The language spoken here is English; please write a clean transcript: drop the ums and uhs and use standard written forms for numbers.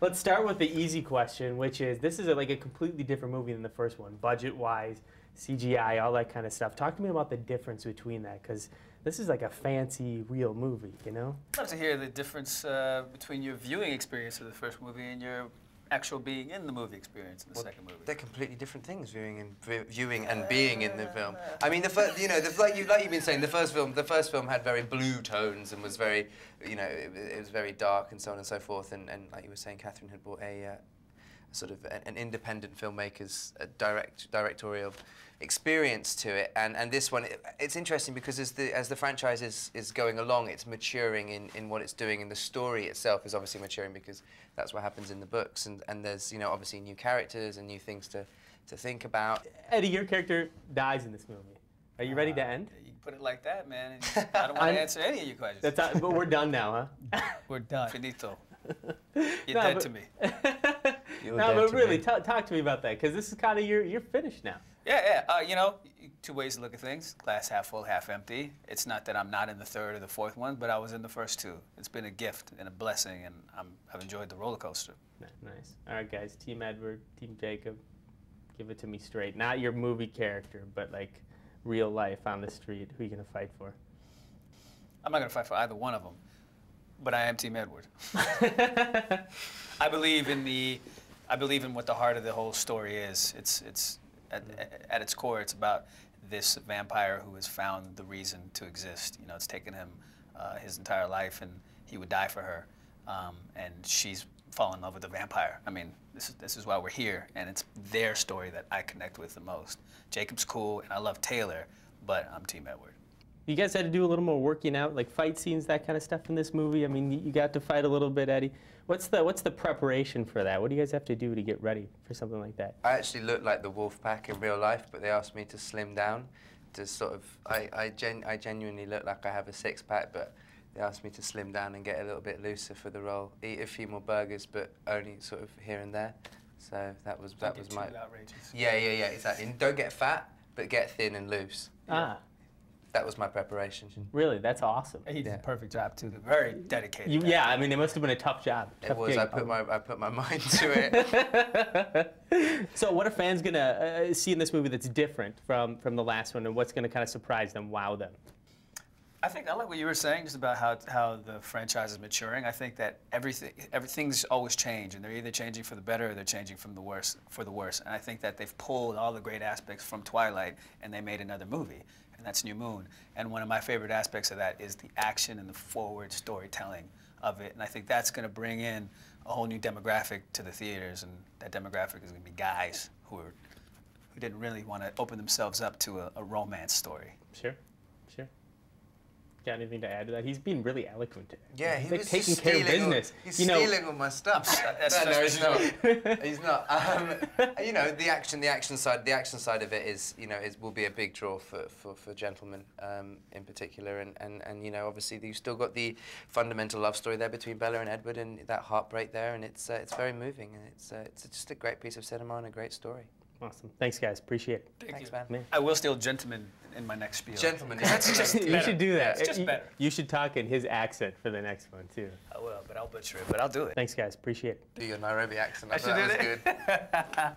Let's start with the easy question, which is, this is like a completely different movie than the first one, budget-wise, CGI, all that kind of stuff. Talk to me about the difference between that, because this is like a fancy, real movie, you know? I'd love to hear the difference between your viewing experience of the first movie and your actual being in the movie experience in the second movie. They're completely different things, viewing and being in the film. I mean, the first, you know, like you've been saying, the first film had very blue tones and was very, you know, it was very dark and so on and so forth. And like you were saying, Catherine had brought a sort of an independent filmmaker's directorial experience to it, and this one, it's interesting because as the franchise is going along, it's maturing in what it's doing, and the story itself is obviously maturing because that's what happens in the books, and there's, you know, obviously new characters and new things to think about. Eddie, your character dies in this movie. Are you ready to end? You can put it like that, man. I don't want to answer any of your questions. That's not, but we're done now, huh? We're done. Finito. You're dead to me. No, but really, talk to me about that, because this is kind of you're finished now. Yeah. You know, two ways to look at things: glass half full, half empty. It's not that I'm not in the third or the fourth one, but I was in the first two. It's been a gift and a blessing, and I've enjoyed the roller coaster. Nice. All right, guys. Team Edward, Team Jacob. Give it to me straight. Not your movie character, but like real life on the street. Who are you gonna fight for? I'm not gonna fight for either one of them, but I am Team Edward. I believe in what the heart of the whole story is. It's at its core, it's about this vampire who has found the reason to exist. You know, it's taken him his entire life, and he would die for her, and she's fallen in love with the vampire. I mean, this is why we're here, and it's their story that I connect with the most. Jacob's cool, and I love Taylor, but I'm Team Edward. You guys had to do a little more working out, like fight scenes, that kind of stuff in this movie. I mean, you got to fight a little bit, Eddie. What's the preparation for that? What do you guys have to do to get ready for something like that? I actually look like the wolf pack in real life, but they asked me to slim down, to sort of. I genuinely look like I have a six-pack, but they asked me to slim down and get a little bit looser for the role. Eat a few more burgers, but only sort of here and there. So that was my. Outrageous. Yeah, exactly. And don't get fat, but get thin and loose. Ah. That was my preparation. Really, that's awesome. He did a perfect job too. Very dedicated. Yeah, I mean, it must have been a tough job. It was. I put my mind to it. So, what are fans gonna see in this movie that's different from the last one, and what's gonna kind of surprise them, wow them? I like what you were saying just about how the franchise is maturing. I think that everything's always changed, and they're either changing for the better or they're changing for the worse. And I think that they've pulled all the great aspects from Twilight and they made another movie, and that's New Moon. And one of my favorite aspects of that is the action and the forward storytelling of it. And I think that's going to bring in a whole new demographic to the theaters, and that demographic is going to be guys who didn't really want to open themselves up to a romance story. Sure. Got anything to add to that? He's being really eloquent today. Yeah, he's like was taking care of business. He's stealing all my stuff. No, he's not. He's not. You know, the action side of it is, you know, will be a big draw for gentlemen in particular, and you know, obviously you've still got the fundamental love story there between Bella and Edward, and that heartbreak there, and it's very moving, and it's just a great piece of cinema and a great story. Awesome. Thanks, guys. Appreciate it. Thanks, man. I will steal Gentleman in my next spiel. Gentleman. That's just better. You should do that. It's just better. You should talk in his accent for the next one, too. I will, but I'll butcher it, but I'll do it. Thanks, guys. Appreciate it. Do your Nairobi accent. I should do it. That was good.